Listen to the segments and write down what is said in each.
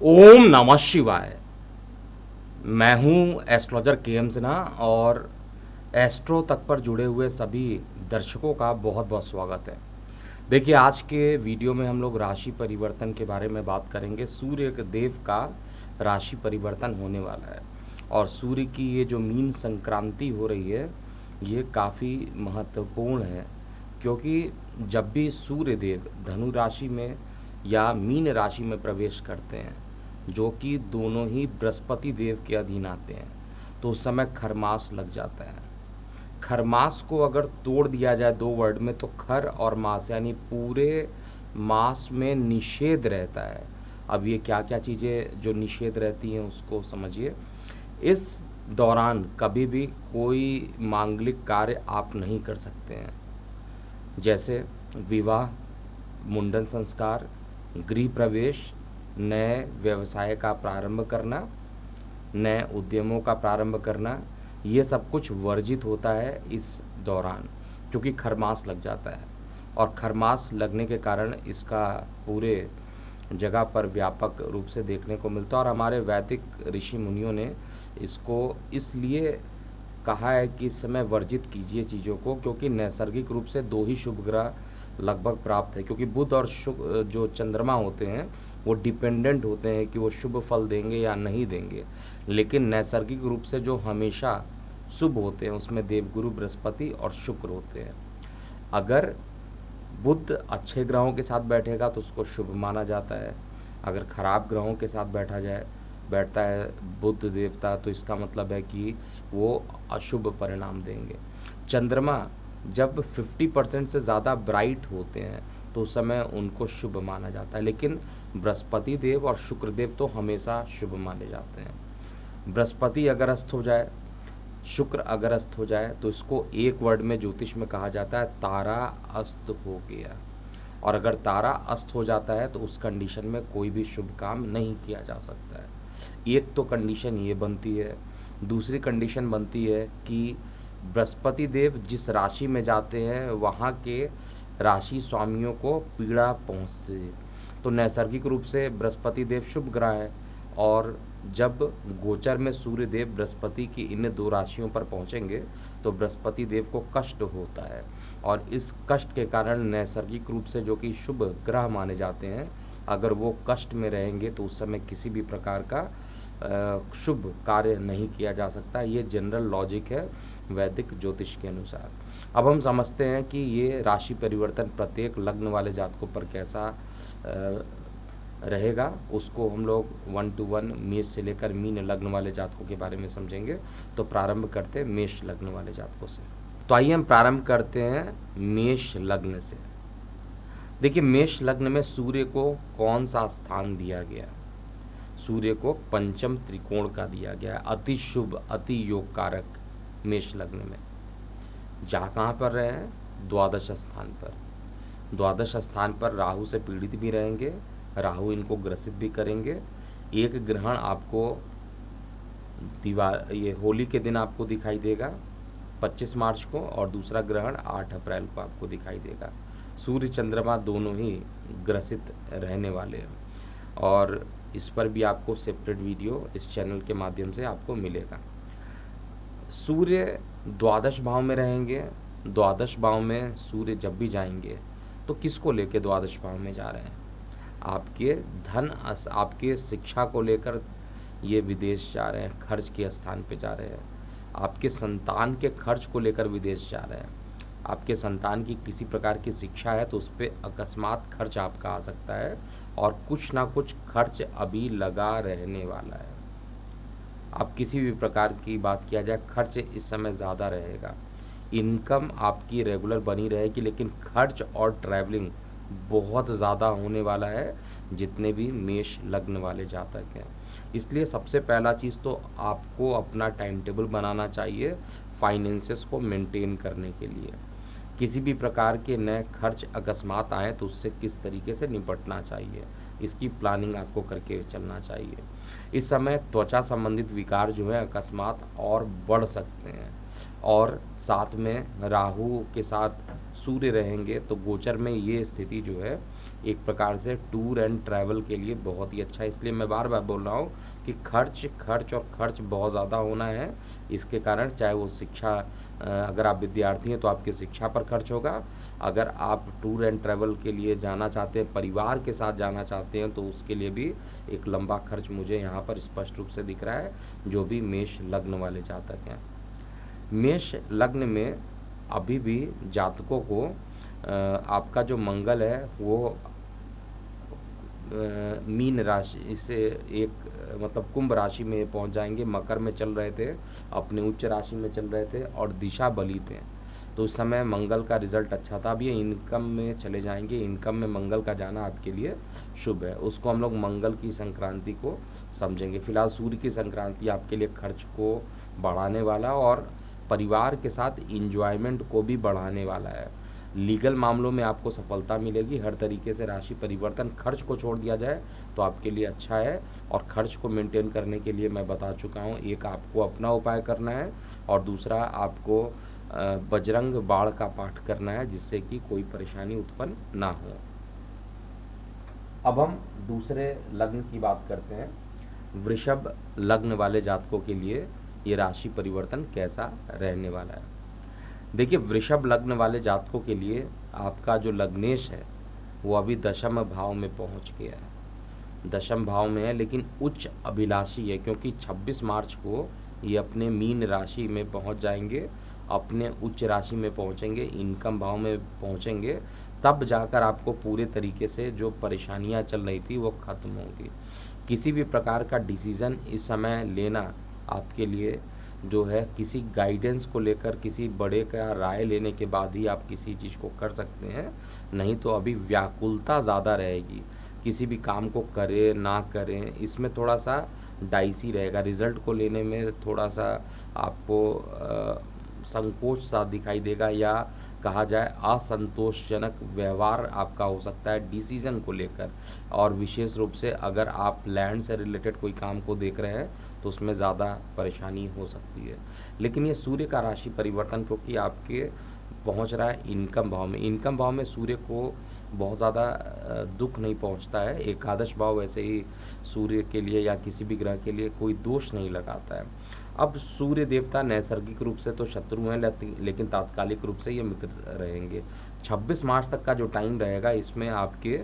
ओम नमः शिवाय। मैं हूं एस्ट्रोलॉजर के सिन्हा और एस्ट्रो तक पर जुड़े हुए सभी दर्शकों का बहुत बहुत स्वागत है। देखिए, आज के वीडियो में हम लोग राशि परिवर्तन के बारे में बात करेंगे। सूर्य देव का राशि परिवर्तन होने वाला है और सूर्य की ये जो मीन संक्रांति हो रही है, ये काफ़ी महत्वपूर्ण है, क्योंकि जब भी सूर्य देव धनु राशि में या मीन राशि में प्रवेश करते हैं, जो कि दोनों ही बृहस्पति देव के अधीन आते हैं, तो उस समय खरमास लग जाता है। खरमास को अगर तोड़ दिया जाए दो वर्ड में, तो खर और मास यानी पूरे मास में निषेध रहता है। अब ये क्या क्या चीज़ें जो निषेध रहती हैं उसको समझिए। इस दौरान कभी भी कोई मांगलिक कार्य आप नहीं कर सकते हैं, जैसे विवाह, मुंडन संस्कार, गृह प्रवेश, नए व्यवसाय का प्रारंभ करना, नए उद्यमों का प्रारंभ करना, ये सब कुछ वर्जित होता है इस दौरान, क्योंकि खरमास लग जाता है। और खरमास लगने के कारण इसका पूरे जगह पर व्यापक रूप से देखने को मिलता है। और हमारे वैदिक ऋषि मुनियों ने इसको इसलिए कहा है कि इस समय वर्जित कीजिए चीज़ों को, क्योंकि नैसर्गिक रूप से दो ही शुभ ग्रह लगभग प्राप्त है। क्योंकि बुध और जो चंद्रमा होते हैं, वो डिपेंडेंट होते हैं कि वो शुभ फल देंगे या नहीं देंगे, लेकिन नैसर्गिक रूप से जो हमेशा शुभ होते हैं उसमें देवगुरु बृहस्पति और शुक्र होते हैं। अगर बुध अच्छे ग्रहों के साथ बैठेगा तो उसको शुभ माना जाता है। अगर खराब ग्रहों के साथ बैठता है बुध देवता, तो इसका मतलब है कि वो अशुभ परिणाम देंगे। चंद्रमा जब 50% से ज़्यादा ब्राइट होते हैं तो उस समय उनको शुभ माना जाता है, लेकिन बृहस्पति देव और शुक्र देव तो हमेशा शुभ माने जाते हैं। बृहस्पति अगर अस्त हो जाए, शुक्र अगर अस्त हो जाए, तो इसको एक वर्ड में ज्योतिष में कहा जाता है तारा अस्त हो गया। और अगर तारा अस्त हो जाता है तो उस कंडीशन में कोई भी शुभ काम नहीं किया जा सकता है। एक तो कंडीशन ये बनती है। दूसरी कंडीशन बनती है कि बृहस्पति देव जिस राशि में जाते हैं वहाँ के राशि स्वामियों को पीड़ा पहुँचती है। तो नैसर्गिक रूप से बृहस्पति देव शुभ ग्रह है, और जब गोचर में सूर्य देव बृहस्पति की इन दो राशियों पर पहुंचेंगे तो बृहस्पति देव को कष्ट होता है। और इस कष्ट के कारण नैसर्गिक रूप से जो कि शुभ ग्रह माने जाते हैं, अगर वो कष्ट में रहेंगे तो उस समय किसी भी प्रकार का शुभ कार्य नहीं किया जा सकता। ये जनरल लॉजिक है वैदिक ज्योतिष के अनुसार। अब हम समझते हैं कि ये राशि परिवर्तन प्रत्येक लग्न वाले जातकों पर कैसा रहेगा। उसको हम लोग 1 to 1 मेष से लेकर मीन लग्न वाले जातकों के बारे में समझेंगे। तो प्रारंभ करते हैं मेष लग्न वाले जातकों से। तो आइए हम प्रारंभ करते हैं मेष लग्न से। देखिए, मेष लग्न में सूर्य को कौन सा स्थान दिया गया? सूर्य को पंचम त्रिकोण का दिया गया है, अति शुभ अति योग कारक। मेष लग्न में जहाँ कहाँ पर रहे हैं? द्वादश स्थान पर। द्वादश स्थान पर राहु से पीड़ित भी रहेंगे, राहु इनको ग्रसित भी करेंगे। एक ग्रहण आपको ये होली के दिन आपको दिखाई देगा 25 मार्च को, और दूसरा ग्रहण 8 अप्रैल को आपको दिखाई देगा। सूर्य चंद्रमा दोनों ही ग्रसित रहने वाले हैं, और इस पर भी आपको सेपरेट वीडियो इस चैनल के माध्यम से आपको मिलेगा। सूर्य द्वादश भाव में रहेंगे। द्वादश भाव में सूर्य जब भी जाएंगे तो किसको लेके द्वादश भाव में जा रहे हैं? आपके धन, आपके शिक्षा को लेकर ये विदेश जा रहे हैं, खर्च के स्थान पे जा रहे हैं। आपके संतान के खर्च को लेकर विदेश जा रहे हैं। आपके संतान की किसी प्रकार की शिक्षा है तो उस पर अकस्मात खर्च आपका आ सकता है, और कुछ ना कुछ खर्च अभी लगा रहने वाला है। अब किसी भी प्रकार की बात किया जाए, खर्च इस समय ज़्यादा रहेगा। इनकम आपकी रेगुलर बनी रहेगी, लेकिन खर्च और ट्रैवलिंग बहुत ज़्यादा होने वाला है जितने भी मेष लग्न वाले जातक हैं। इसलिए सबसे पहला चीज़ तो आपको अपना टाइम टेबल बनाना चाहिए फाइनेंसेस को मेंटेन करने के लिए। किसी भी प्रकार के नए खर्च अकस्मात आए तो उससे किस तरीके से निपटना चाहिए, इसकी प्लानिंग आपको करके चलना चाहिए। इस समय त्वचा संबंधित विकार जो है अकस्मात और बढ़ सकते हैं, और साथ में राहु के साथ सूर्य रहेंगे तो गोचर में ये स्थिति जो है एक प्रकार से टूर एंड ट्रैवल के लिए बहुत ही अच्छा है। इसलिए मैं बार बार बोल रहा हूँ कि खर्च खर्च और खर्च बहुत ज़्यादा होना है। इसके कारण चाहे वो शिक्षा, अगर आप विद्यार्थी हैं तो आपकी शिक्षा पर खर्च होगा, अगर आप टूर एंड ट्रैवल के लिए जाना चाहते हैं, परिवार के साथ जाना चाहते हैं, तो उसके लिए भी एक लंबा खर्च मुझे यहाँ पर स्पष्ट रूप से दिख रहा है, जो भी मेष लग्न वाले जातक हैं। मेष लग्न में अभी भी जातकों को आपका जो मंगल है वो मीन राशि से एक मतलब कुंभ राशि में पहुंच जाएंगे। मकर में चल रहे थे, अपने उच्च राशि में चल रहे थे और दिशा बली थे, तो उस समय मंगल का रिजल्ट अच्छा था। अब ये इनकम में चले जाएंगे, इनकम में मंगल का जाना आपके लिए शुभ है, उसको हम लोग मंगल की संक्रांति को समझेंगे। फिलहाल सूर्य की संक्रांति आपके लिए खर्च को बढ़ाने वाला और परिवार के साथ इंजॉयमेंट को भी बढ़ाने वाला है। लीगल मामलों में आपको सफलता मिलेगी। हर तरीके से राशि परिवर्तन, खर्च को छोड़ दिया जाए तो आपके लिए अच्छा है। और खर्च को मेंटेन करने के लिए मैं बता चुका हूँ, एक आपको अपना उपाय करना है और दूसरा आपको बजरंग बाण का पाठ करना है, जिससे कि कोई परेशानी उत्पन्न ना हो। अब हम दूसरे लग्न की बात करते हैं। वृषभ लग्न वाले जातकों के लिए ये राशि परिवर्तन कैसा रहने वाला है। देखिए, वृषभ लग्न वाले जातकों के लिए आपका जो लग्नेश है वो अभी दशम भाव में पहुंच गया है, दशम भाव में है, लेकिन उच्च अभिलाषी है, क्योंकि 26 मार्च को ये अपने मीन राशि में पहुंच जाएंगे, अपने उच्च राशि में पहुंचेंगे, इनकम भाव में पहुंचेंगे। तब जाकर आपको पूरे तरीके से जो परेशानियां चल रही थी वो खत्म होंगी। किसी भी प्रकार का डिसीज़न इस समय लेना आपके लिए जो है, किसी गाइडेंस को लेकर किसी बड़े का राय लेने के बाद ही आप किसी चीज़ को कर सकते हैं, नहीं तो अभी व्याकुलता ज़्यादा रहेगी। किसी भी काम को करें ना करें, इसमें थोड़ा सा डाइसी रहेगा। रिजल्ट को लेने में थोड़ा सा आपको संकोच सा दिखाई देगा, या कहा जाए असंतोषजनक व्यवहार आपका हो सकता है डिसीजन को लेकर। और विशेष रूप से अगर आप लैंड से रिलेटेड कोई काम को देख रहे हैं तो उसमें ज़्यादा परेशानी हो सकती है। लेकिन ये सूर्य का राशि परिवर्तन क्योंकि आपके पहुंच रहा है इनकम भाव में, इनकम भाव में सूर्य को बहुत ज़्यादा दुख नहीं पहुंचता है। एकादश भाव वैसे ही सूर्य के लिए या किसी भी ग्रह के लिए कोई दोष नहीं लगाता है। अब सूर्य देवता नैसर्गिक रूप से तो शत्रु हैं, लेकिन तात्कालिक रूप से ये मित्र रहेंगे। 26 मार्च तक का जो टाइम रहेगा, इसमें आपके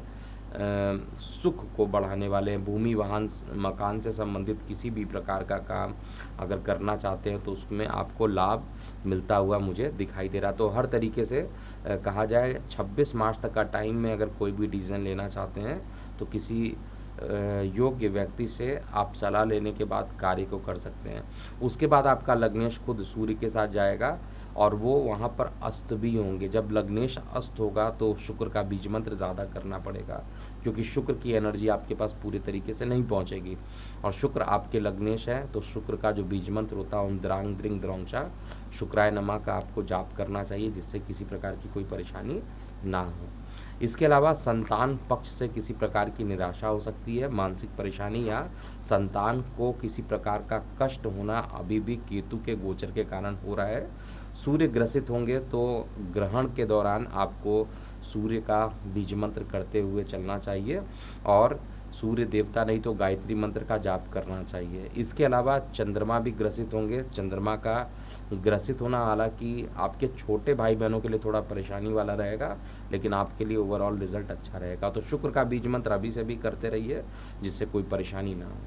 सुख को बढ़ाने वाले हैं। भूमि, वाहन, मकान से संबंधित किसी भी प्रकार का काम अगर करना चाहते हैं तो उसमें आपको लाभ मिलता हुआ मुझे दिखाई दे रहा। तो हर तरीके से कहा जाए 26 मार्च तक का टाइम में अगर कोई भी डिसीजन लेना चाहते हैं तो किसी योग्य व्यक्ति से आप सलाह लेने के बाद कार्य को कर सकते हैं। उसके बाद आपका लग्नेश खुद सूर्य के साथ जाएगा और वो वहाँ पर अस्त भी होंगे। जब लग्नेश अस्त होगा तो शुक्र का बीज मंत्र ज़्यादा करना पड़ेगा, क्योंकि शुक्र की एनर्जी आपके पास पूरे तरीके से नहीं पहुँचेगी। और शुक्र आपके लग्नेश है तो शुक्र का जो बीज मंत्र होता है ओम द्रांग द्रिंग द्रोंगचा शुक्राय नमः का आपको जाप करना चाहिए, जिससे किसी प्रकार की कोई परेशानी ना हो। इसके अलावा संतान पक्ष से किसी प्रकार की निराशा हो सकती है, मानसिक परेशानी या संतान को किसी प्रकार का कष्ट होना अभी भी केतु के गोचर के कारण हो रहा है। सूर्य ग्रसित होंगे तो ग्रहण के दौरान आपको सूर्य का बीज मंत्र करते हुए चलना चाहिए और सूर्य देवता नहीं तो गायत्री मंत्र का जाप करना चाहिए। इसके अलावा चंद्रमा भी ग्रसित होंगे। चंद्रमा का ग्रसित होना हालांकि आपके छोटे भाई बहनों के लिए थोड़ा परेशानी वाला रहेगा, लेकिन आपके लिए ओवरऑल रिजल्ट अच्छा रहेगा। तो शुक्र का बीज मंत्र अभी से भी करते रहिए, जिससे कोई परेशानी ना हो।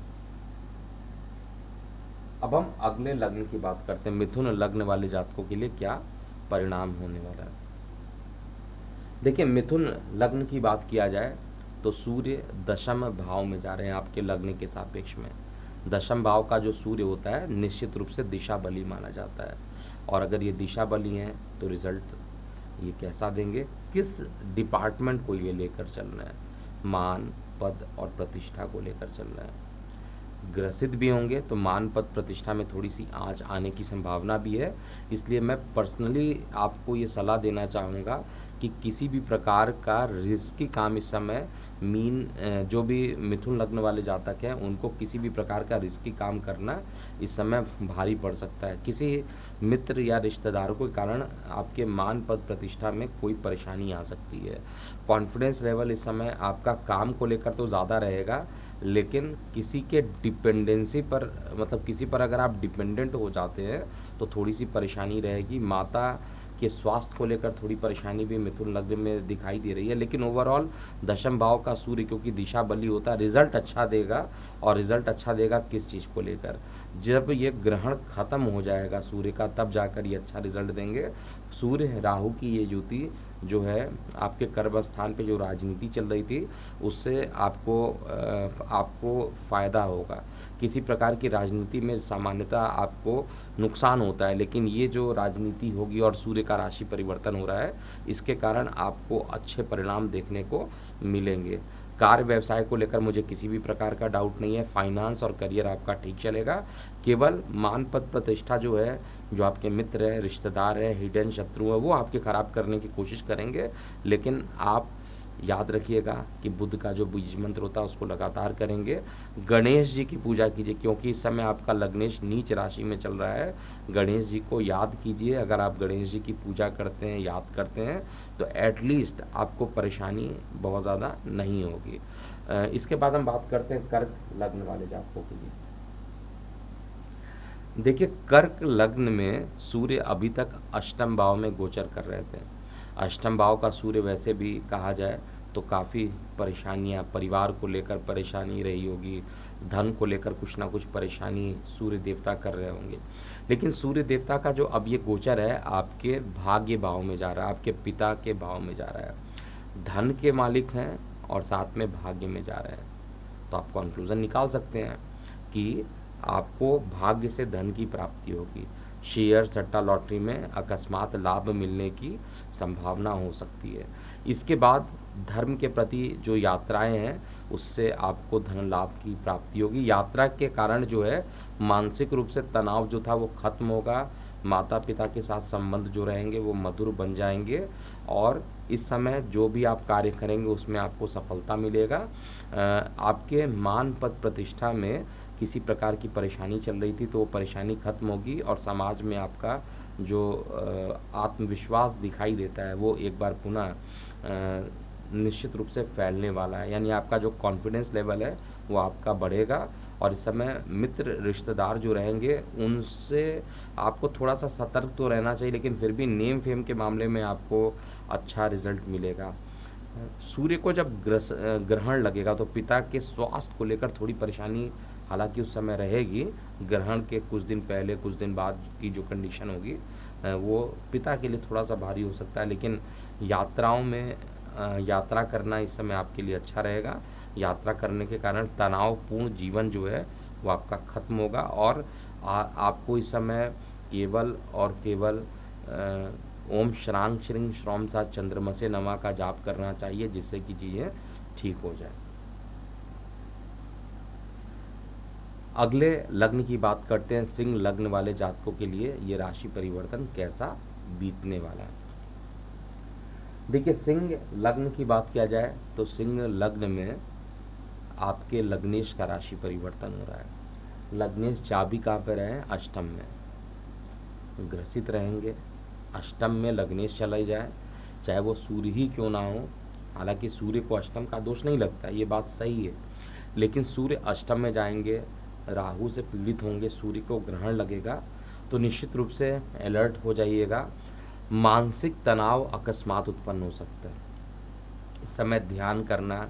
अब हम अगले लग्न की बात करते हैं। मिथुन लग्न वाले जातकों के लिए क्या परिणाम होने वाला है। देखिए, मिथुन लग्न की बात किया जाए तो सूर्य दशम भाव में जा रहे हैं आपके लग्न के सापेक्ष में। दशम भाव का जो सूर्य होता है निश्चित रूप से दिशा बली माना जाता है, और अगर ये दिशा बली हैं तो रिजल्ट ये कैसा देंगे, किस डिपार्टमेंट को ये लेकर चलना है, मान, पद और प्रतिष्ठा को लेकर चलना है। ग्रसित भी होंगे तो मान पद प्रतिष्ठा में थोड़ी सी आंच आने की संभावना भी है। इसलिए मैं पर्सनली आपको ये सलाह देना चाहूँगा कि किसी भी प्रकार का रिस्की काम इस समय जो भी मिथुन लग्न वाले जातक हैं उनको किसी भी प्रकार का रिस्की काम करना इस समय भारी पड़ सकता है। किसी मित्र या रिश्तेदारों के कारण आपके मान पद प्रतिष्ठा में कोई परेशानी आ सकती है। कॉन्फिडेंस लेवल इस समय आपका काम को लेकर तो ज़्यादा रहेगा, लेकिन किसी के डिपेंडेंसी पर, मतलब किसी पर अगर आप डिपेंडेंट हो जाते हैं तो थोड़ी सी परेशानी रहेगी। माता के स्वास्थ्य को लेकर थोड़ी परेशानी भी मिथुन लग्न में दिखाई दे रही है, लेकिन ओवरऑल दशम भाव का सूर्य क्योंकि दिशा बली होता है, रिजल्ट अच्छा देगा। और रिजल्ट अच्छा देगा किस चीज़ को लेकर, जब ये ग्रहण खत्म हो जाएगा सूर्य का तब जाकर ये अच्छा रिजल्ट देंगे। सूर्य राहु की ये युति जो है आपके कर्म स्थान पे जो राजनीति चल रही थी उससे आपको फ़ायदा होगा। किसी प्रकार की राजनीति में सामान्यतः आपको नुकसान होता है, लेकिन ये जो राजनीति होगी और सूर्य का राशि परिवर्तन हो रहा है इसके कारण आपको अच्छे परिणाम देखने को मिलेंगे। कार्य व्यवसाय को लेकर मुझे किसी भी प्रकार का डाउट नहीं है। फाइनेंस और करियर आपका ठीक चलेगा। केवल मान पद प्रतिष्ठा जो है, जो आपके मित्र है, रिश्तेदार है, हिडन शत्रु है, वो आपके ख़राब करने की कोशिश करेंगे। लेकिन आप याद रखिएगा कि बुद्ध का जो बीज मंत्र होता है उसको लगातार करेंगे। गणेश जी की पूजा कीजिए क्योंकि इस समय आपका लग्नेश नीच राशि में चल रहा है। गणेश जी को याद कीजिए। अगर आप गणेश जी की पूजा करते हैं, याद करते हैं, तो एटलीस्ट आपको परेशानी बहुत ज़्यादा नहीं होगी। इसके बाद हम बात करते हैं कर्क लग्न वाले जातकों के लिए। देखिए, कर्क लग्न में सूर्य अभी तक अष्टम भाव में गोचर कर रहे थे। अष्टम भाव का सूर्य वैसे भी कहा जाए तो काफ़ी परेशानियां, परिवार को लेकर परेशानी रही होगी, धन को लेकर कुछ ना कुछ परेशानी सूर्य देवता कर रहे होंगे। लेकिन सूर्य देवता का जो अब ये गोचर है आपके भाग्य भाव में जा रहा है, आपके पिता के भाव में जा रहा है। धन के मालिक हैं और साथ में भाग्य में जा रहे हैं, तो आप कंक्लूजन निकाल सकते हैं कि आपको भाग्य से धन की प्राप्ति होगी। शेयर सट्टा लॉटरी में अकस्मात लाभ मिलने की संभावना हो सकती है। इसके बाद धर्म के प्रति जो यात्राएं हैं उससे आपको धन लाभ की प्राप्ति होगी। यात्रा के कारण जो है मानसिक रूप से तनाव जो था वो खत्म होगा। माता पिता के साथ संबंध जो रहेंगे वो मधुर बन जाएंगे और इस समय जो भी आप कार्य करेंगे उसमें आपको सफलता मिलेगा। आपके मान पद प्रतिष्ठा में किसी प्रकार की परेशानी चल रही थी तो वो परेशानी खत्म होगी और समाज में आपका जो आत्मविश्वास दिखाई देता है वो एक बार पुनः निश्चित रूप से फैलने वाला है। यानी आपका जो कॉन्फिडेंस लेवल है वो आपका बढ़ेगा। और इस समय मित्र रिश्तेदार जो रहेंगे उनसे आपको थोड़ा सा सतर्क तो रहना चाहिए, लेकिन फिर भी नेम फेम के मामले में आपको अच्छा रिजल्ट मिलेगा। सूर्य को जब ग्रहण लगेगा तो पिता के स्वास्थ्य को लेकर थोड़ी परेशानी हालांकि उस समय रहेगी। ग्रहण के कुछ दिन पहले कुछ दिन बाद की जो कंडीशन होगी वो पिता के लिए थोड़ा सा भारी हो सकता है, लेकिन यात्राओं में यात्रा करना इस समय आपके लिए अच्छा रहेगा। यात्रा करने के कारण तनावपूर्ण जीवन जो है वो आपका खत्म होगा और आपको इस समय केवल और केवल ओम श्रांग श्रींग श्रौम सा चंद्रमसे नमा का जाप करना चाहिए, जिससे कि चीज़ें ठीक हो जाए। अगले लग्न की बात करते हैं। सिंह लग्न वाले जातकों के लिए ये राशि परिवर्तन कैसा बीतने वाला है। देखिए, सिंह लग्न की बात किया जाए तो सिंह लग्न में आपके लग्नेश का राशि परिवर्तन हो रहा है। लग्नेश चाबी कहाँ पर रहे? अष्टम में ग्रसित रहेंगे। अष्टम में लग्नेश चला जाए, चाहे वो सूर्य ही क्यों ना हो, हालांकि सूर्य को अष्टम का दोष नहीं लगता, ये बात सही है, लेकिन सूर्य अष्टम में जाएंगे, राहु से पीड़ित होंगे, सूर्य को ग्रहण लगेगा, तो निश्चित रूप से अलर्ट हो जाइएगा। मानसिक तनाव अकस्मात उत्पन्न हो सकता है। इस समय ध्यान करना,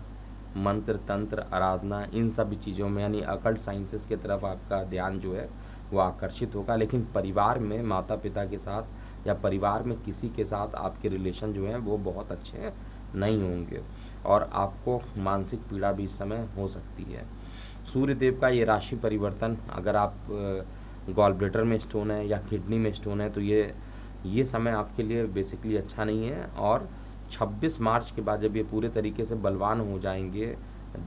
मंत्र तंत्र आराधना, इन सभी चीज़ों में यानी अकल्ट साइंसेस की तरफ आपका ध्यान जो है वो आकर्षित होगा। लेकिन परिवार में माता पिता के साथ या परिवार में किसी के साथ आपके रिलेशन जो हैं वो बहुत अच्छे नहीं होंगे और आपको मानसिक पीड़ा भी इस समय हो सकती है। सूर्य देव का ये राशि परिवर्तन, अगर आप गॉल ब्लैडर में स्टोन है या किडनी में स्टोन है तो ये समय आपके लिए बेसिकली अच्छा नहीं है। और 26 मार्च के बाद जब ये पूरे तरीके से बलवान हो जाएंगे,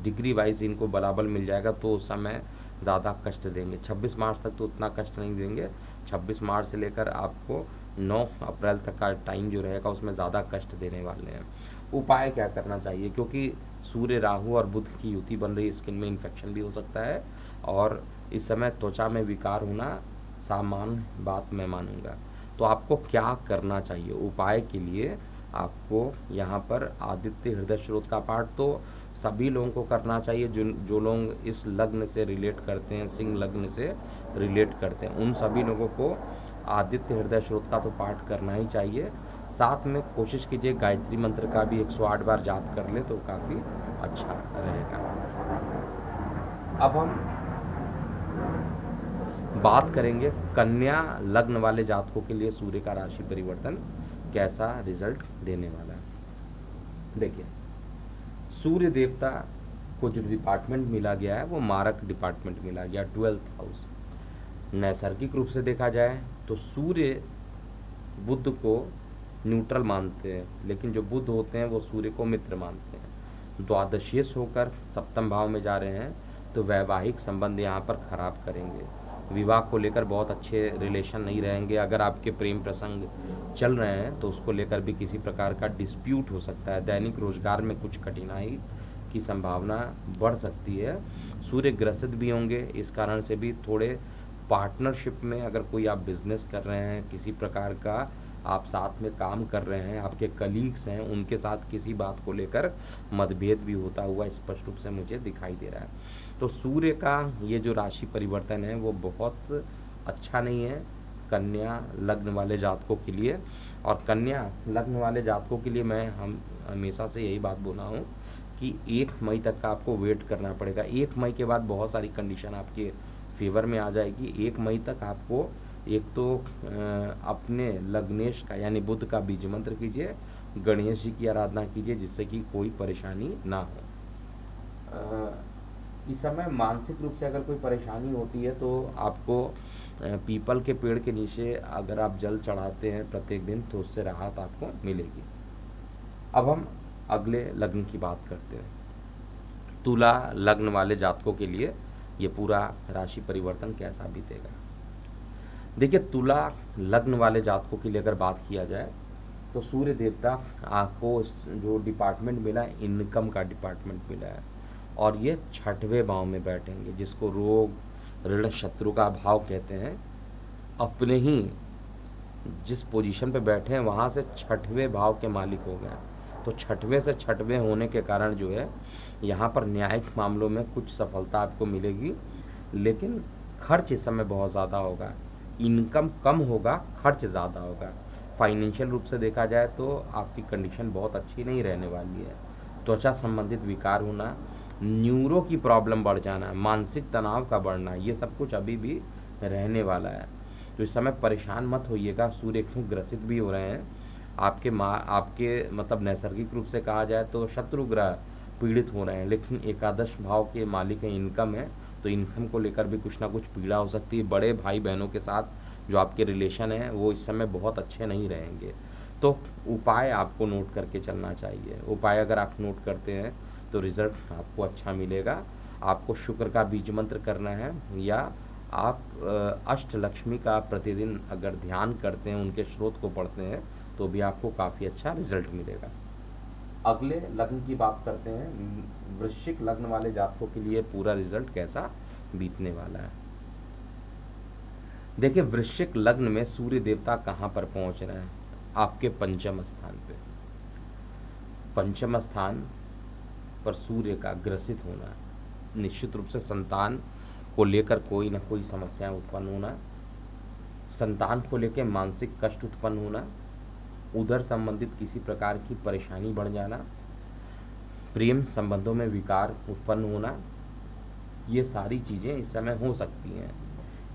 डिग्री वाइज इनको बलाबल मिल जाएगा, तो उस समय ज़्यादा कष्ट देंगे। 26 मार्च तक तो उतना कष्ट नहीं देंगे, 26 मार्च से लेकर आपको 9 अप्रैल तक का टाइम जो रहेगा उसमें ज़्यादा कष्ट देने वाले हैं। उपाय क्या करना चाहिए, क्योंकि सूर्य, राहु और बुध की युति बन रही है, स्किन में इन्फेक्शन भी हो सकता है और इस समय त्वचा में विकार होना सामान्य बात मैं मानूंगा। तो आपको क्या करना चाहिए उपाय के लिए, आपको यहाँ पर आदित्य हृदय स्रोत का पाठ तो सभी लोगों को करना चाहिए। जो लोग इस लग्न से रिलेट करते हैं, सिंह लग्न से रिलेट करते हैं, उन सभी लोगों को आदित्य हृदय स्रोत का तो पाठ करना ही चाहिए। साथ में कोशिश कीजिए गायत्री मंत्र का भी 108 बार जाप कर ले तो काफ़ी अच्छा रहेगा। अब हम बात करेंगे कन्या लग्न वाले जातकों के लिए सूर्य का राशि परिवर्तन कैसा रिजल्ट देने वाला है। देखिए, सूर्य देवता को जो डिपार्टमेंट मिला गया है वो मारक डिपार्टमेंट मिला गया, 12th हाउस। नैसर्गिक रूप से देखा जाए तो सूर्य बुध को न्यूट्रल मानते हैं, लेकिन जो बुध होते हैं वो सूर्य को मित्र मानते हैं। द्वादशीय होकर सप्तम भाव में जा रहे हैं तो वैवाहिक संबंध यहाँ पर खराब करेंगे। विवाह को लेकर बहुत अच्छे रिलेशन नहीं रहेंगे। अगर आपके प्रेम प्रसंग चल रहे हैं तो उसको लेकर भी किसी प्रकार का डिस्प्यूट हो सकता है। दैनिक रोजगार में कुछ कठिनाई की संभावना बढ़ सकती है। सूर्य ग्रसित भी होंगे, इस कारण से भी थोड़े पार्टनरशिप में अगर कोई आप बिजनेस कर रहे हैं, किसी प्रकार का आप साथ में काम कर रहे हैं, आपके कलीग्स हैं, उनके साथ किसी बात को लेकर मतभेद भी होता हुआ स्पष्ट रूप से मुझे दिखाई दे रहा है। तो सूर्य का ये जो राशि परिवर्तन है वो बहुत अच्छा नहीं है कन्या लग्न वाले जातकों के लिए। और कन्या लग्न वाले जातकों के लिए मैं हमेशा से यही बात बोला हूँ कि 1 मई तक का आपको वेट करना पड़ेगा। 1 मई के बाद बहुत सारी कंडीशन आपके फेवर में आ जाएगी। 1 मई तक आपको एक तो अपने लग्नेश का यानी बुध का बीज मंत्र कीजिए, गणेश जी की आराधना कीजिए जिससे कि कोई परेशानी ना हो। इस समय मानसिक रूप से अगर कोई परेशानी होती है तो आपको पीपल के पेड़ के नीचे अगर आप जल चढ़ाते हैं प्रत्येक दिन तो उससे राहत आपको मिलेगी। अब हम अगले लग्न की बात करते हैं। तुला लग्न वाले जातकों के लिए ये पूरा राशि परिवर्तन कैसा बीतेगा। देखिए, तुला लग्न वाले जातकों के लिए अगर बात किया जाए तो सूर्य देवता आपको जो डिपार्टमेंट मिला है, इनकम का डिपार्टमेंट मिला है और ये 6वें भाव में बैठेंगे, जिसको रोग ऋण शत्रु का भाव कहते हैं। अपने ही जिस पोजीशन पे बैठे हैं वहाँ से 6वें भाव के मालिक हो गए। तो 6वें से 6वें होने के कारण जो है यहाँ पर न्यायिक मामलों में कुछ सफलता आपको मिलेगी, लेकिन खर्च इस समय बहुत ज़्यादा होगा। इनकम कम होगा, खर्च ज़्यादा होगा। फाइनेंशियल रूप से देखा जाए तो आपकी कंडीशन बहुत अच्छी नहीं रहने वाली है। त्वचा संबंधित विकार होना, न्यूरो की प्रॉब्लम बढ़ जाना, मानसिक तनाव का बढ़ना, ये सब कुछ अभी भी रहने वाला है। तो इस समय परेशान मत होइएगा। सूर्य क्यों ग्रसित भी हो रहे हैं, आपके मतलब नैसर्गिक रूप से कहा जाए तो शत्रु ग्रह पीड़ित हो रहे हैं, लेकिन एकादश भाव के मालिक हैं, इनकम है, तो इनकम को लेकर भी कुछ ना कुछ पीड़ा हो सकती है। बड़े भाई बहनों के साथ जो आपके रिलेशन हैं वो इस समय बहुत अच्छे नहीं रहेंगे। तो उपाय आपको नोट करके चलना चाहिए। उपाय अगर आप नोट करते हैं तो रिजल्ट आपको अच्छा मिलेगा। आपको शुक्र का बीज मंत्र करना है, या आप अष्टलक्ष्मी का प्रतिदिन अगर ध्यान करते हैं, उनके स्रोत को पढ़ते हैं, तो भी आपको काफ़ी अच्छा रिजल्ट मिलेगा। अगले लग्न की बात करते हैं। वृश्चिक लग्न वाले जातकों के लिए पूरा रिजल्ट कैसा बीतने वाला है। देखिए, वृश्चिक लग्न में सूर्य देवता कहाँ पर पहुंच रहे हैं, आपके पंचम स्थान पे। पंचम स्थान पर सूर्य का ग्रसित होना निश्चित रूप से संतान को लेकर कोई ना कोई समस्याएं उत्पन्न होना, संतान को लेकर मानसिक कष्ट उत्पन्न होना, उधर संबंधित किसी प्रकार की परेशानी बढ़ जाना, प्रेम संबंधों में विकार उत्पन्न होना, ये सारी चीज़ें इस समय हो सकती हैं।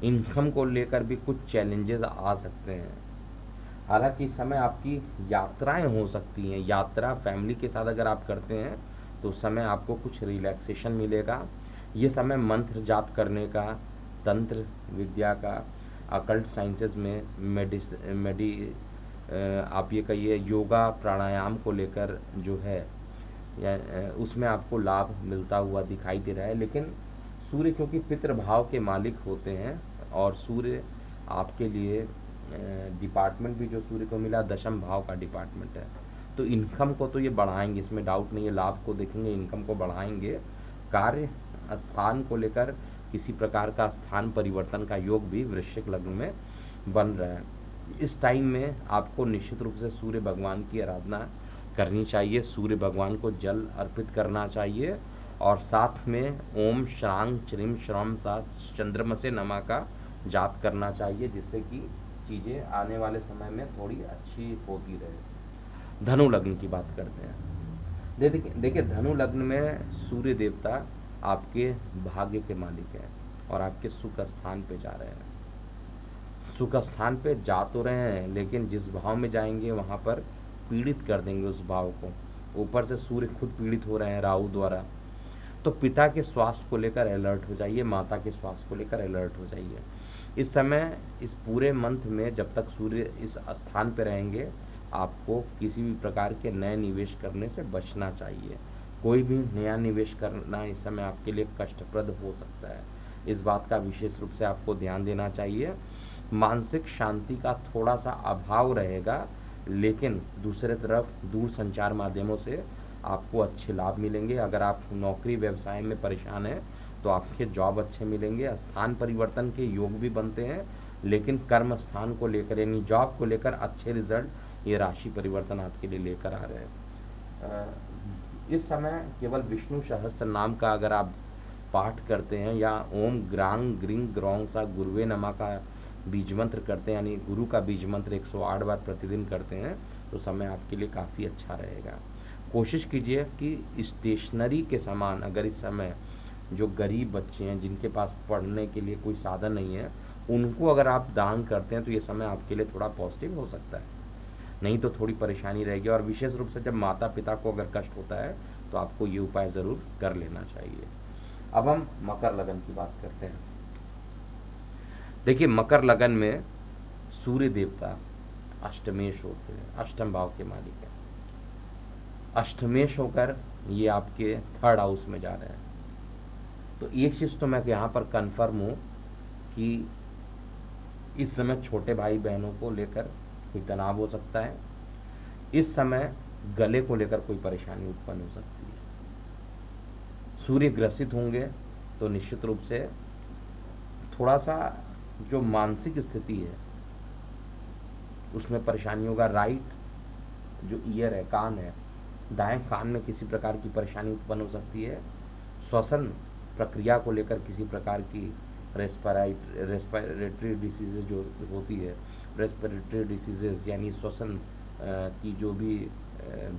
इनकम को लेकर भी कुछ चैलेंजेस आ सकते हैं। हालांकि इस समय आपकी यात्राएं हो सकती हैं। यात्रा फैमिली के साथ अगर आप करते हैं तो उस समय आपको कुछ रिलैक्सेशन मिलेगा। ये समय मंत्र जाप करने का, तंत्र विद्या का, अकल्ट साइंसेस में आप ये कहिए योगा प्राणायाम को लेकर जो है या उसमें आपको लाभ मिलता हुआ दिखाई दे रहा है। लेकिन सूर्य क्योंकि पितृ भाव के मालिक होते हैं, और सूर्य आपके लिए डिपार्टमेंट भी जो सूर्य को मिला दशम भाव का डिपार्टमेंट है, तो इनकम को तो ये बढ़ाएंगे, इसमें डाउट नहीं है। लाभ को देखेंगे, इनकम को बढ़ाएंगे। कार्य स्थान को लेकर किसी प्रकार का स्थान परिवर्तन का योग भी वृश्चिक लग्न में बन रहा है। इस टाइम में आपको निश्चित रूप से सूर्य भगवान की आराधना करनी चाहिए, सूर्य भगवान को जल अर्पित करना चाहिए, और साथ में ओम श्रांग श्रीम श्रम सा चंद्रमसे नमा का जाप करना चाहिए, जिससे कि चीज़ें आने वाले समय में थोड़ी अच्छी होती रहे। धनु लग्न की बात करते हैं। देखिए धनु लग्न में सूर्य देवता आपके भाग्य के मालिक हैं और आपके सुख स्थान पे जा रहे हैं। सुख स्थान पे जा तो रहे हैं, लेकिन जिस भाव में जाएंगे वहाँ पर पीड़ित कर देंगे उस भाव को। ऊपर से सूर्य खुद पीड़ित हो रहे हैं राहु द्वारा। तो पिता के स्वास्थ्य को लेकर अलर्ट हो जाइए, माता के स्वास्थ्य को लेकर अलर्ट हो जाइए। इस समय इस पूरे मंथ में जब तक सूर्य इस स्थान पे रहेंगे, आपको किसी भी प्रकार के नए निवेश करने से बचना चाहिए। कोई भी नया निवेश करना इस समय आपके लिए कष्टप्रद हो सकता है, इस बात का विशेष रूप से आपको ध्यान देना चाहिए। मानसिक शांति का थोड़ा सा अभाव रहेगा, लेकिन दूसरे तरफ दूर संचार माध्यमों से आपको अच्छे लाभ मिलेंगे। अगर आप नौकरी व्यवसाय में परेशान हैं तो आपके जॉब अच्छे मिलेंगे। स्थान परिवर्तन के योग भी बनते हैं, लेकिन कर्म स्थान को लेकर यानी जॉब को लेकर अच्छे रिजल्ट ये राशि परिवर्तन आपके लिए लेकर आ रहे हैं। इस समय केवल विष्णु सहस्त्र नाम का अगर आप पाठ करते हैं, या ओम ग्रांग ग्रिंग ग्रौंग सा गुरुवे नमा का बीज मंत्र करते हैं, यानी गुरु का बीज मंत्र 108 बार प्रतिदिन करते हैं, तो समय आपके लिए काफ़ी अच्छा रहेगा। कोशिश कीजिए कि स्टेशनरी के सामान, अगर इस समय जो गरीब बच्चे हैं जिनके पास पढ़ने के लिए कोई साधन नहीं है, उनको अगर आप दान करते हैं तो ये समय आपके लिए थोड़ा पॉजिटिव हो सकता है, नहीं तो थोड़ी परेशानी रहेगी। और विशेष रूप से जब माता पिता को अगर कष्ट होता है तो आपको ये उपाय ज़रूर कर लेना चाहिए। अब हम मकर लगन की बात करते हैं। देखिए मकर लगन में सूर्य देवता अष्टमेश होते हैं, अष्टम भाव के मालिक हैं। अष्टमेश होकर ये आपके थर्ड हाउस में जा रहे हैं। तो एक चीज़ तो मैं यहाँ पर कंफर्म हूँ कि इस समय छोटे भाई बहनों को लेकर कोई तनाव हो सकता है। इस समय गले को लेकर कोई परेशानी उत्पन्न हो सकती है। सूर्य ग्रसित होंगे तो निश्चित रूप से थोड़ा सा जो मानसिक स्थिति है उसमें परेशानी होगा। राइट जो ईयर है, कान है, दाएं कान में किसी प्रकार की परेशानी उत्पन्न हो सकती है। श्वसन प्रक्रिया को लेकर किसी प्रकार की रेस्पिरेटरी डिसीजेज जो होती है, रेस्पिरेटरी डिसीजेज यानी श्वसन की जो भी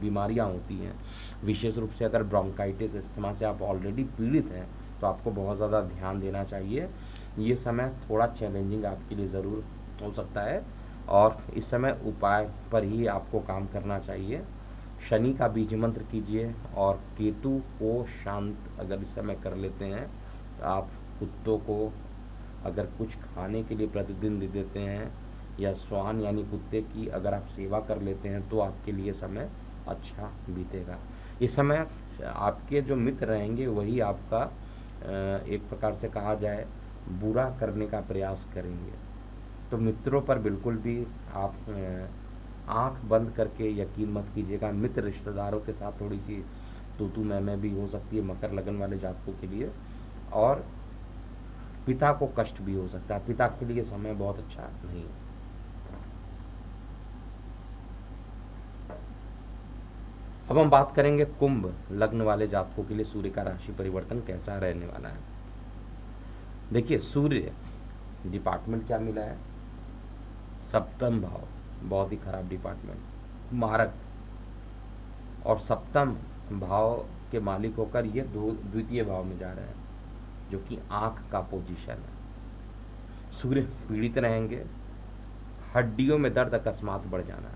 बीमारियां होती हैं, विशेष रूप से अगर ब्रोंकाइटिस अस्थमा से आप ऑलरेडी पीड़ित हैं तो आपको बहुत ज़्यादा ध्यान देना चाहिए। ये समय थोड़ा चैलेंजिंग आपके लिए ज़रूर हो सकता है, और इस समय उपाय पर ही आपको काम करना चाहिए। शनि का बीज मंत्र कीजिए, और केतु को शांत अगर इस समय कर लेते हैं, आप कुत्तों को अगर कुछ खाने के लिए प्रतिदिन दे देते हैं, या श्वान यानी कुत्ते की अगर आप सेवा कर लेते हैं, तो आपके लिए समय अच्छा बीतेगा। इस समय आपके जो मित्र रहेंगे वही आपका एक प्रकार से कहा जाए बुरा करने का प्रयास करेंगे। तो मित्रों पर बिल्कुल भी आप आंख बंद करके यकीन मत कीजिएगा। मित्र रिश्तेदारों के साथ थोड़ी सी तू मैं भी हो सकती है मकर लगन वाले जातकों के लिए, और पिता को कष्ट भी हो सकता है। पिता के लिए समय बहुत अच्छा नहीं है। अब हम बात करेंगे कुंभ लग्न वाले जातकों के लिए सूर्य का राशि परिवर्तन कैसा रहने वाला है। देखिए सूर्य डिपार्टमेंट क्या मिला है, सप्तम भाव, बहुत ही खराब डिपार्टमेंट, मारक, और सप्तम भाव के मालिक होकर ये द्वितीय भाव में जा रहे हैं, जो कि आंख का पोजीशन है। सूर्य पीड़ित रहेंगे, हड्डियों में दर्द अकस्मात बढ़ जाना,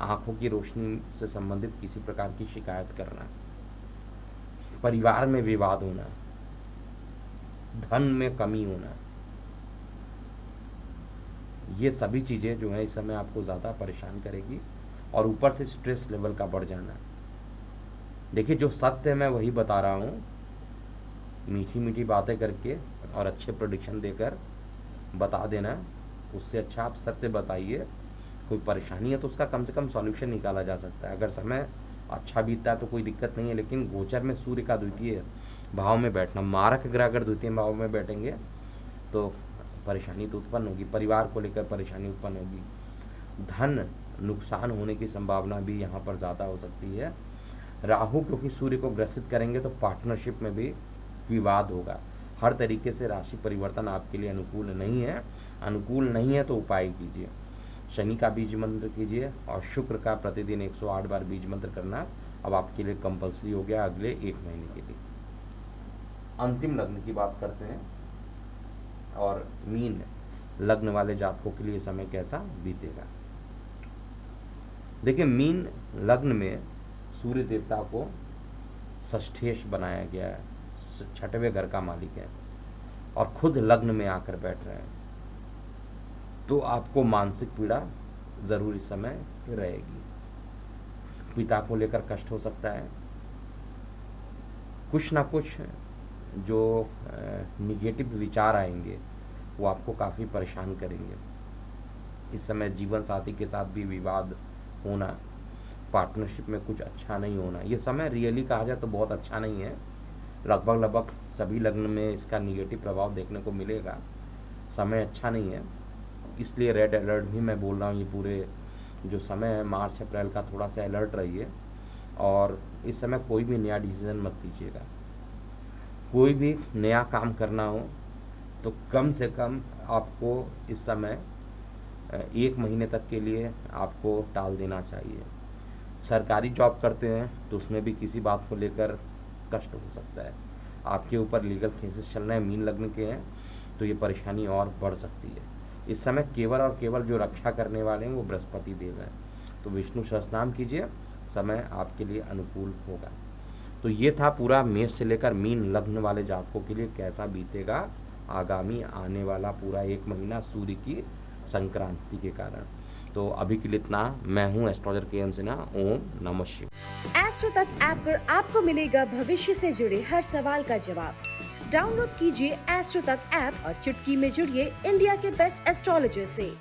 आंखों की रोशनी से संबंधित किसी प्रकार की शिकायत करना, परिवार में विवाद होना, धन में कमी होना, ये सभी चीज़ें जो है इस समय आपको ज़्यादा परेशान करेगी, और ऊपर से स्ट्रेस लेवल का बढ़ जाना। देखिए जो सत्य है मैं वही बता रहा हूँ, मीठी मीठी बातें करके और अच्छे प्रेडिक्शन देकर बता देना। उससे अच्छा आप सत्य बताइए। कोई परेशानी है तो उसका कम से कम सॉल्यूशन निकाला जा सकता है। अगर समय अच्छा बीतता है तो कोई दिक्कत नहीं है, लेकिन गोचर में सूर्य का द्वितीय भाव में बैठना, मारक ग्रह अगर द्वितीय भाव में बैठेंगे तो परेशानी तो उत्पन्न होगी, परिवार को लेकर परेशानी उत्पन्न होगी, धन नुकसान होने की संभावना भी यहाँ पर ज़्यादा हो सकती है। राहु क्योंकि सूर्य को ग्रसित करेंगे तो पार्टनरशिप में भी विवाद होगा। हर तरीके से राशि परिवर्तन आपके लिए अनुकूल नहीं है। अनुकूल नहीं है तो उपाय कीजिए, शनि का बीज मंत्र कीजिए और शुक्र का प्रतिदिन 108 बार बीज मंत्र करना अब आपके लिए कंपलसरी हो गया अगले 1 महीने के लिए। अंतिम लग्न की बात करते हैं और मीन लग्न वाले जातकों के लिए समय कैसा बीतेगा। देखिए, मीन लग्न में सूर्य देवता को षष्ठेश बनाया गया है, 6वें घर का मालिक है और खुद लग्न में आकर बैठ रहे हैं, तो आपको मानसिक पीड़ा जरूर इस समय रहेगी। पिता को लेकर कष्ट हो सकता है, कुछ ना कुछ जो निगेटिव विचार आएंगे वो आपको काफ़ी परेशान करेंगे। इस समय जीवन साथी के साथ भी विवाद होना, पार्टनरशिप में कुछ अच्छा नहीं होना, ये समय रियली कहा जाए तो बहुत अच्छा नहीं है। लगभग सभी लग्न में इसका निगेटिव प्रभाव देखने को मिलेगा। समय अच्छा नहीं है, इसलिए रेड अलर्ट भी मैं बोल रहा हूँ। ये पूरे जो समय है मार्च अप्रैल का, थोड़ा सा अलर्ट रहिए और इस समय कोई भी नया डिसीजन मत लीजिएगा। कोई भी नया काम करना हो तो कम से कम आपको इस समय 1 महीने तक के लिए आपको टाल देना चाहिए। सरकारी जॉब करते हैं तो उसमें भी किसी बात को लेकर कष्ट हो सकता है। आपके ऊपर लीगल केसेस चल रहे हैं, मीन लग्न के हैं, तो ये परेशानी और बढ़ सकती है। इस समय केवल और केवल जो रक्षा करने वाले हैं वो बृहस्पति देव हैं, तो विष्णु सहस्त्रनाम कीजिए, समय आपके लिए अनुकूल होगा। तो ये था पूरा मेष से लेकर मीन लग्न वाले जातकों के लिए कैसा बीतेगा आगामी आने वाला पूरा 1 महीना सूर्य की संक्रांति के कारण। तो अभी के लिए इतना। मैं हूँ एस्ट्रोलॉजर के.एम. सिन्हा। ओम नमः शिवाय। एस्ट्रो तक ऐप पर आपको मिलेगा भविष्य से जुड़े हर सवाल का जवाब। डाउनलोड कीजिए एस्ट्रो तक ऐप और चुटकी में जुड़िए इंडिया के बेस्ट एस्ट्रोलॉजर से।